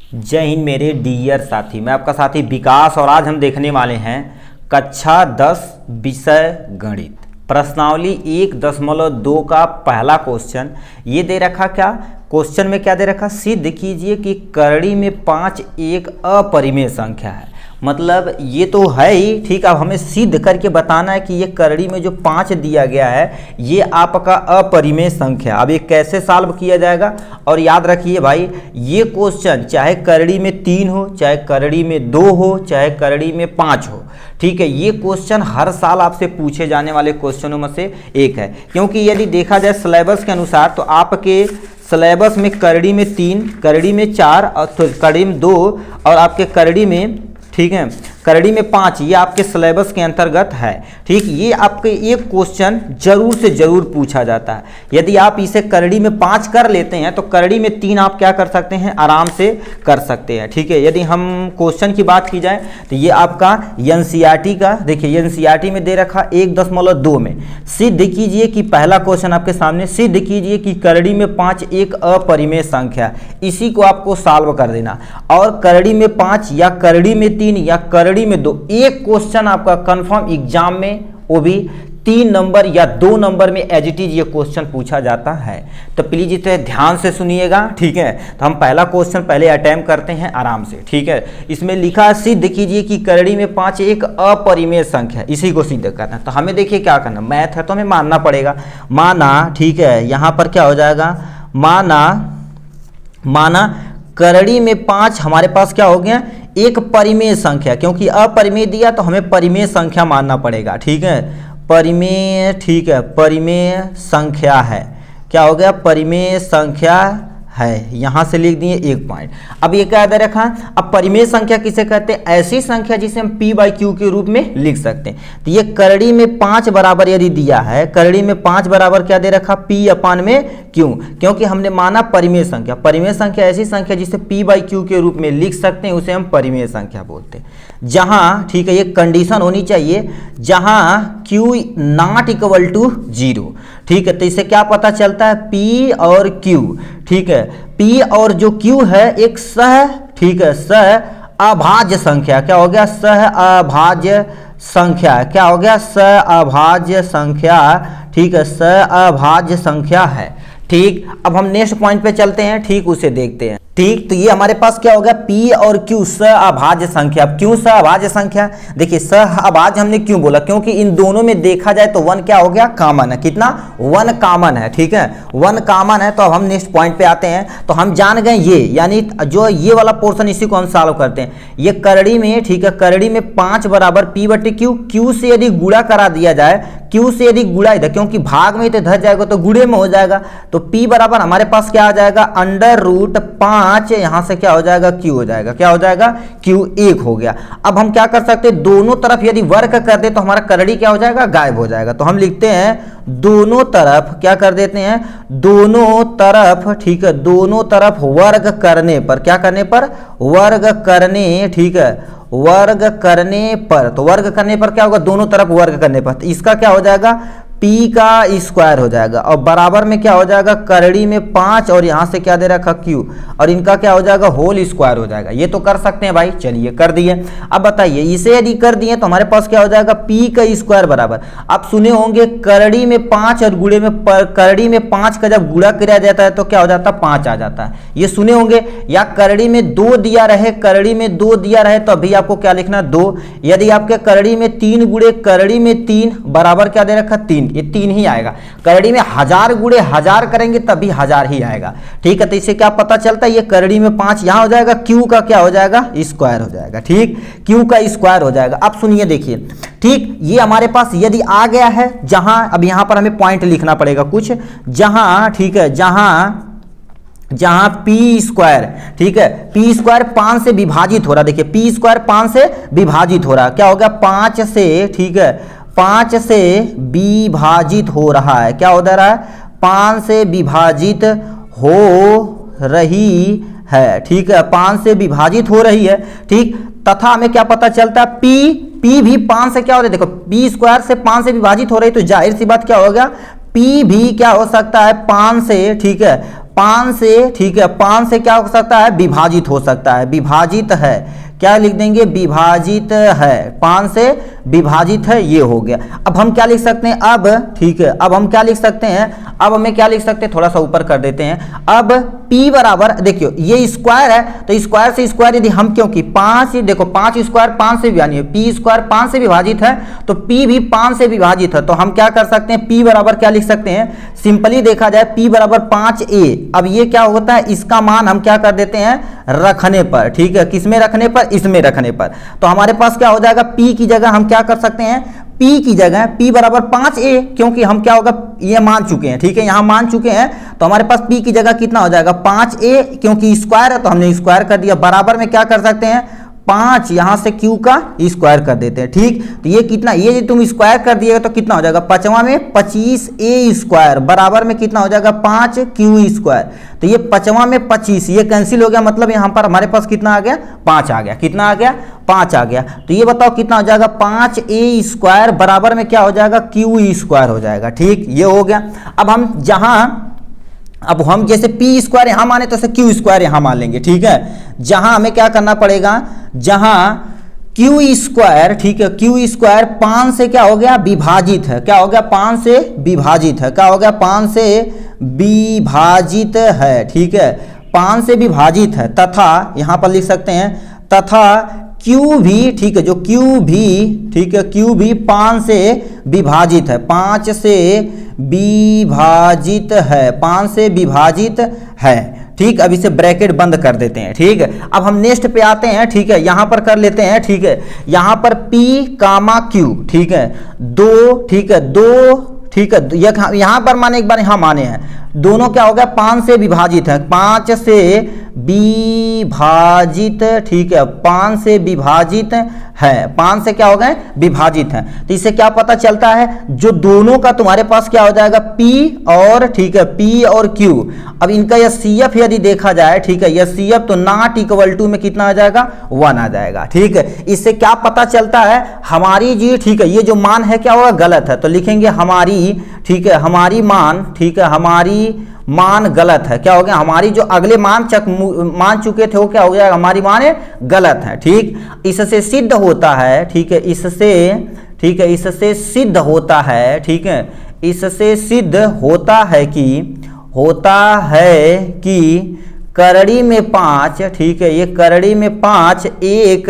जय हिंद मेरे डियर साथी, मैं आपका साथी विकास और आज हम देखने वाले हैं कक्षा 10 विषय गणित प्रश्नावली 1.2 का पहला क्वेश्चन। ये दे रखा क्या क्वेश्चन में क्या दे रखा, सिद्ध कीजिए कि करड़ी में 5 एक अपरिमेय संख्या है। मतलब ये तो है ही ठीक। अब हमें सिद्ध करके बताना है कि ये करड़ी में जो 5 दिया गया है ये आपका अपरिमेय संख्या। अब ये कैसे सॉल्व किया जाएगा। और याद रखिए भाई, ये क्वेश्चन चाहे करड़ी में 3 हो, चाहे करड़ी में 2 हो, चाहे करड़ी में 5 हो, ठीक है, ये क्वेश्चन हर साल आपसे पूछे जाने वाले क्वेश्चनों में से एक है। क्योंकि यदि देखा जाए सिलेबस के अनुसार तो आपके सिलेबस में करड़ी में 3, करड़ी में 4 और तो करड़ी में 2 और आपके करड़ी में, ठीक है, करड़ी में 5, ये आपके सिलेबस के अंतर्गत है। ठीक, ये आपके एक क्वेश्चन जरूर से जरूर पूछा जाता है। यदि आप इसे करड़ी में 5 कर लेते हैं तो करड़ी में 3 आप क्या कर सकते हैं, आराम से कर सकते हैं। ठीक है, यदि हम क्वेश्चन की बात की जाए तो ये आपका एनसीईआरटी का, देखिए एनसीईआरटी में दे रखा 1.2 में सिद्ध कीजिए कि, पहला क्वेश्चन आपके सामने, सिद्ध कीजिए कि करड़ी में 5 एक अपरिमेय संख्या। इसी को आपको सॉल्व कर देना। और करड़ी में 5 या करड़ी में 3 या करड़ी में 2, एक क्वेश्चन आपका कंफर्म एग्जाम में, वो भी 3 नंबर या 2 नंबर में एज इट इज ये क्वेश्चन पूछा जाता है। तो प्लीज इसे ध्यान से सुनिएगा। ठीक है, तो हम पहला क्वेश्चन पहले अटेम्प्ट करते हैं आराम से। ठीक है, इसमें लिखा है सिद्ध कीजिए कि करड़ी में 5 एक अपरिमेय संख्या। इसी को सिद्ध करना है। तो हमें देखिए क्या करना, मैथ है तो हमें मानना पड़ेगा। माना, ठीक है, यहां पर क्या हो जाएगा, माना करड़ी में 5 हमारे पास क्या हो गया, एक परिमेय संख्या। क्योंकि अपरिमेय दिया तो हमें परिमेय संख्या मानना पड़ेगा। ठीक है, परिमेय, ठीक है, परिमेय संख्या है। क्या हो गया, परिमेय संख्या है। यहां से लिख दिए 1 पॉइंट। अब ये क्या दे रखा, अब परिमेय संख्या किसे कहते हैं, ऐसी संख्या जिसे हम p/q के रूप में लिख सकते हैं। तो ये करड़ी में 5 बराबर यदि दिया है, करड़ी में 5 बराबर क्या दे रखा, p/q। क्योंकि हमने माना परिमेय संख्या। परिमेय संख्या ऐसी संख्या जिसे p/q के रूप में लिख सकते हैं, उसे हम परिमेय संख्या बोलते हैं। जहां, ठीक है, ये कंडीशन होनी चाहिए जहां q नॉट इक्वल टू 0। ठीक है, तो इससे क्या पता चलता है, p और q, ठीक है, p और जो q है एक सह, ठीक है, सह अभाज्य संख्या। क्या हो गया, सह अभाज्य संख्या। क्या हो गया, सह अभाज्य संख्या। ठीक है, सह अभाज्य संख्या है। ठीक, अब हम नेक्स्ट पॉइंट पे चलते हैं। ठीक, उसे देखते हैं। ठीक, तो ये हमारे पास क्या हो गया, p और q सहअभाज्य संख्या। अब क्यों सहअभाज्य संख्या, देखिए सहअभाज्य हमने क्यों बोला, क्योंकि इन दोनों में देखा जाए तो 1 क्या हो गया, कॉमन है। कितना, 1 कॉमन है। ठीक है, 1 कॉमन है। तो अब हम नेक्स्ट पॉइंट पे आते हैं। तो हम जान गए ये, यानी जो ये वाला पोर्शन, इसी को हम सॉल्व करते हैं। ये करड़ी में, ठीक है, करड़ी में 5 बराबर p/q। q से यदि गुणा करा दिया जाए, q से यदि गुणा इधर, क्योंकि भाग में तो धर जाएगा तो गुणे में हो जाएगा। तो p बराबर हमारे पास क्या आ जाएगा, √5। यहां से क्या हो जाएगा, q हो जाएगा। क्या हो जाएगा, q 1 हो गया। अब हम क्या कर सकते हैं, दोनों तरफ यदि वर्ग कर दे तो हमारा करड़ी क्या हो जाएगा, गायब हो जाएगा। तो हम लिखते हैं दोनों तरफ, क्या कर देते हैं, दोनों तरफ, ठीक है, दोनों तरफ वर्ग करने पर, क्या करने पर, वर्ग करने, ठीक है, वर्ग करने पर। तो वर्ग करने पर क्या होगा, दोनों तरफ वर्ग करने पर। तो इसका क्या हो जाएगा, p का स्क्वायर हो जाएगा। और बराबर में क्या हो जाएगा, करड़ी में 5 और यहां से क्या दे रखा, q, और इनका क्या हो जाएगा, होल स्क्वायर हो जाएगा। ये तो कर सकते हैं भाई, चलिए कर दिए। अब बताइए, इसे यदि कर दिए तो हमारे पास क्या हो जाएगा, p का स्क्वायर बराबर, आप सुने होंगे करड़ी में 5 और गुणे में, करड़ी में 5 का जब गुणा किया जाता है तो क्या हो जाता है, 5 आ जाता है। ये सुने होंगे। या करड़ी में 2 दिया रहे, करड़ी में 2 दिया रहे तो अभी आपको क्या लिखना, 2। यदि आपके करड़ी में 3 गुणे करड़ी में 3 बराबर क्या दे रखा, 3, ये 3 ही आएगा। करड़ी में 1000 गुणे 1000 करेंगे तभी 1000 ही आएगा। ठीक है, तो इससे क्या पता चलता है, ये करड़ी में 5 यहां हो जाएगा, q का क्या हो जाएगा, स्क्वायर हो जाएगा। ठीक, q का स्क्वायर हो जाएगा। अब सुनिए, देखिए, ठीक, ये हमारे पास यदि आ गया है, जहां, अब यहां पर हमें पॉइंट लिखना पड़ेगा कुछ, जहां, ठीक है, जहां p स्क्वायर, ठीक है, p स्क्वायर 5 से विभाजित हो रहा। देखिए p स्क्वायर 5 से विभाजित हो रहा। क्या हो गया, 5 से, ठीक है, 5 से विभाजित हो रहा है। क्या हो रहा है, 5 से विभाजित हो रही है। ठीक है, 5 से विभाजित हो रही है। ठीक, तथा हमें क्या पता चलता है, p भी 5 से क्या हो रहा है, देखो p स्क्वायर से 5 से विभाजित हो रही, तो जाहिर सी बात क्या होगा, p भी क्या हो सकता है, 5 से, ठीक है, 5 से, ठीक है, 5 से क्या हो सकता है, विभाजित हो सकता है, विभाजित है, क्या लिख देंगे, विभाजित है, 5 से विभाजित है, ये हो गया। अब हम क्या लिख सकते हैं, अब ठीक है, अब हम क्या लिख सकते हैं, अब हमें क्या लिख सकते हैं, थोड़ा सा ऊपर कर देते हैं। अब p बराबर, देखियो ये स्क्वायर है तो स्क्वायर से स्क्वायर यदि हम, क्योंकि 5, देखो 5 स्क्वायर 5 से विभाजित है, p स्क्वायर 5 से विभाजित है तो p भी 5 से विभाजित है, तो हम क्या कर सकते हैं, p बराबर क्या लिख सकते हैं, सिंपली देखा जाए p बराबर 5a। अब ये क्या होता है, इसका मान हम क्या कर देते हैं, रखने पर, ठीक है, किसमें रखने पर, इसमें रखने पर, तो हमारे पास क्या हो जाएगा, p की जगह हम क्या कर सकते हैं, p की जगह p बराबर 5a, क्योंकि हम क्या होगा, ये मान चुके हैं, ठीक है, यहां मान चुके हैं, तो हमारे पास p की जगह कितना हो जाएगा, 5a, क्योंकि स्क्वायर है तो हमने स्क्वायर कर दिया, बराबर में क्या कर सकते हैं, 5, यहां से q का स्क्वायर कर देते हैं, ठीक। तो ये कितना, ये यदि तुम स्क्वायर कर दिएगा तो कितना हो जाएगा, 5वां में 25a स्क्वायर बराबर में कितना हो जाएगा, 5q स्क्वायर। तो ये 5वां में 25, ये कैंसिल हो गया, मतलब यहां पर हमारे पास कितना आ गया, 5 आ गया, कितना आ गया, 5 आ गया। तो ये बताओ कितना हो जाएगा, 5a स्क्वायर बराबर में क्या हो जाएगा, q स्क्वायर हो जाएगा, ठीक, ये हो गया। अब हम अब हम जैसे p स्क्वायर यहां माने तो q स्क्वायर यहां मान लेंगे, ठीक है। जहां हमें क्या करना पड़ेगा, जहां q स्क्वायर, ठीक है, q स्क्वायर 5 से क्या हो गया, विभाजित है, क्या हो गया, 5 से विभाजित है, क्या हो गया, 5 से विभाजित है, ठीक है, 5 से विभाजित है, तथा यहां पर लिख सकते हैं, तथा q भी, ठीक है, जो q भी, ठीक है, q भी 5 से विभाजित है, 5 से विभाजित है, 5 से विभाजित है, ठीक। अब इसे ब्रैकेट बंद कर देते हैं, ठीक है। अब हम नेक्स्ट पे आते हैं, ठीक है, यहां पर कर लेते हैं, ठीक है, यहां पर p कामा q, ठीक है, 2, ठीक है, 2, ठीक है, यहां पर माने एक बार यहां माने हैं, दोनों क्या हो गया, 5 से विभाजित है, 5 से विभाजित, ठीक है, 5 से विभाजित है, 5 से क्या हो गए, विभाजित है। तो इससे क्या पता चलता है, जो दोनों का तुम्हारे पास क्या हो जाएगा, p और, ठीक है, p और q। अब इनका यह CF यदि देखा जाए, ठीक है, यह CF तो नॉट इक्वल टू में कितना आ जाएगा, 1 आ जाएगा, ठीक है। इससे क्या पता चलता है, हमारी जी, ठीक है, ये जो मान है क्या होगा, गलत है, तो लिखेंगे हमारी, ठीक है, हमारी मान, ठीक है, हमारी मान गलत है, क्या हो गया, हमारी जो अगले मान मान चुके थे वो क्या हो गया, हमारी मान गलत है, ठीक। इससे सिद्ध होता है, ठीक है, इससे, ठीक है, इससे सिद्ध होता है, ठीक है, इससे सिद्ध होता है कि करड़ी में 5, ठीक है, ये करड़ी में 5 एक,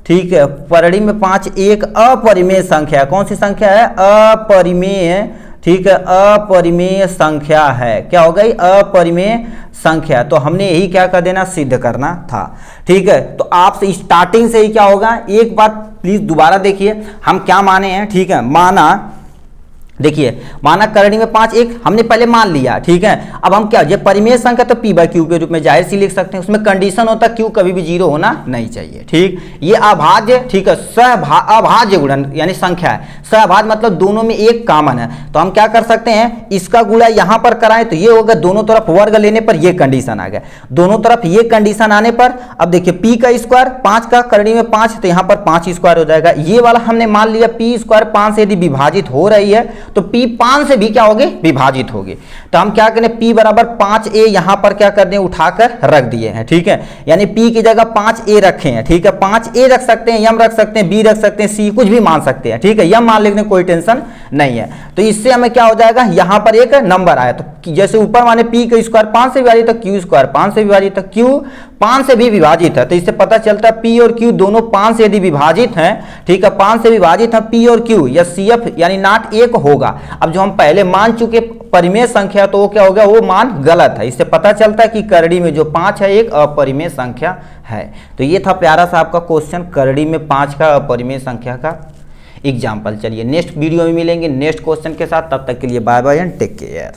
ठीक है, करड़ी में 5 एक अपरिमेय संख्या, कौन सी संख्या है, अपरिमेय, ठीक है, अपरिमेय संख्या है, क्या हो गई, अपरिमेय संख्या। तो हमने यही क्या कर देना, सिद्ध करना था, ठीक है। तो आपसे स्टार्टिंग से ही क्या होगा, एक बार प्लीज दोबारा देखिए हम क्या माने हैं, ठीक है, माना, देखिए, माना करड़ी में 5 एक हमने पहले मान लिया, ठीक है। अब हम क्या, ये परिमेय संख्या तो p बाय q के रूप में जाहिर सी लिख सकते हैं, उसमें कंडीशन होता है q कभी भी 0 होना नहीं चाहिए, ठीक। ये अभाज्य, ठीक है, अभाज्य गुणन यानी संख्या है, सहभाज्य मतलब दोनों में एक कॉमन है, तो हम क्या कर सकते हैं, इसका गुणा यहां पर कराएं तो ये होगा, दोनों तरफ वर्ग लेने पर ये कंडीशन आ गया, दोनों तरफ ये कंडीशन आने पर, अब देखिए p का स्क्वायर 5 का करड़ी में 5 तो यहां पर 5 स्क्वायर हो जाएगा, ये वाला हमने मान लिया p स्क्वायर 5 से यदि विभाजित हो रही है तो p 5 से भी क्या होगी, विभाजित होगी। तो हम क्या करें, p बराबर 5a यहां पर क्या कर दें, उठाकर रख दिए हैं, ठीक है, यानी p की जगह 5a रखे हैं, ठीक है, 5a रख सकते हैं, m रख सकते हैं, b रख सकते हैं, c कुछ भी मान सकते हैं, ठीक है, m मान लेने कोई टेंशन नहीं है। तो इससे हमें क्या हो जाएगा, यहां पर एक नंबर आया, तो जैसे ऊपर माने p का स्क्वायर 5 से विभाजित है, q स्क्वायर 5 से विभाजित है, q 5 से भी विभाजित है, तो इससे पता चलता है p और q दोनों 5 से यदि विभाजित हैं, ठीक है, 5 से विभाजित है p और q, या CF यानी नॉट 1 होगा। अब जो हम पहले मान चुके परिमेय संख्या तो वो क्या हो गया, वो मान गलत है, इससे पता चलता है कि करड़ी में जो 5 है एक अपरिमेय संख्या है। तो ये था प्यारा सा आपका क्वेश्चन, करड़ी में 5 का अपरिमेय संख्या का एग्जाम्पल। चलिए नेक्स्ट वीडियो में मिलेंगे नेक्स्ट क्वेश्चन के साथ, तब तक के लिए bye bye and take care.